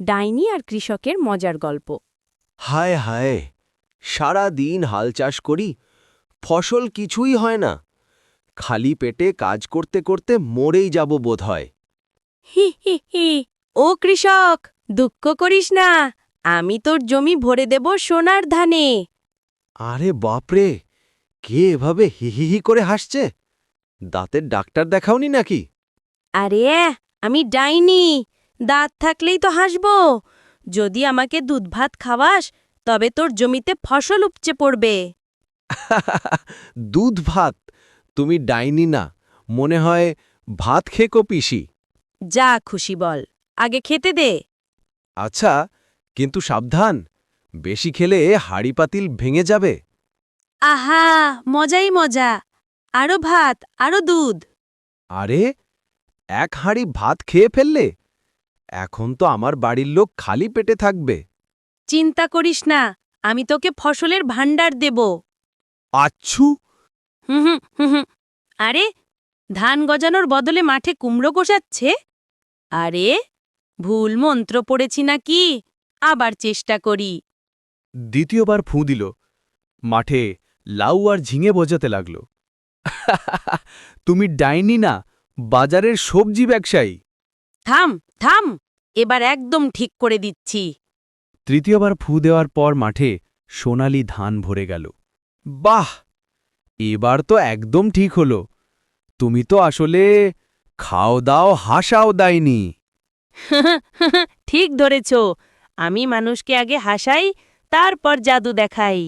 ডাইনি আর কৃষকের মজার গল্প। হায় হায়, সারা দিন হাল চাষ করি, ফসল কিছুই হয় না। খালি পেটে কাজ করতে করতে মরেই যাব বোধহয়। হি হি হি। ও কৃষক, দুঃখ করিস না, আমি তোর জমি ভরে দেব সোনার ধানে। আরে বাপরে, কে এভাবে হিহিহি করে হাসছে? দাঁতের ডাক্তার দেখাওনি নাকি? আরে আমি ডাইনি, দাঁত থাকলেই তো হাসব। যদি আমাকে দুধ ভাত খাওয়াস তবে তোর জমিতে ফসল উপচে পড়বে। দুধ ভাত? তুমি ডাইনি না, মনে হয় ভাত খেকো পিসি। যা খুশি বল, আগে খেতে দে। আচ্ছা, কিন্তু সাবধান, বেশি খেলে হাঁড়ি পাতিল ভেঙে যাবে। আহা, মজাই মজা। আরো ভাত, আরো দুধ। আরে, এক হাঁড়ি ভাত খেয়ে ফেললে? এখন তো আমার বাড়ির লোক খালি পেটে থাকবে। চিন্তা করিস না, আমি তোকে ফসলের ভাণ্ডার দেব। আচ্ছু! হুম হুম হুম হুম। আরে, ধান গজানোর বদলে মাঠে কুমড়ো কষাচ্ছে? আরে, ভুল মন্ত্র পড়েছি নাকি? আবার চেষ্টা করি। দ্বিতীয়বার ফুঁ দিল। মাঠে লাউ আর ঝিঙে বোঝাতে লাগল। তুমি ডাইনি না, বাজারের সবজি ব্যবসায়ী। থাম থাম, এবার একদম ঠিক করে দিচ্ছি। তৃতীয়বার ফুঁ দেওয়ার পর মাঠে সোনালি ধান ভরে গেল। বাহ! এবার তো একদম ঠিক হলো। তুমি তো আসলে খাও দাও হাসাও দাইনি। ঠিক ধরেছ, আমি মানুষকে আগে হাসাই, তারপর জাদু দেখাই।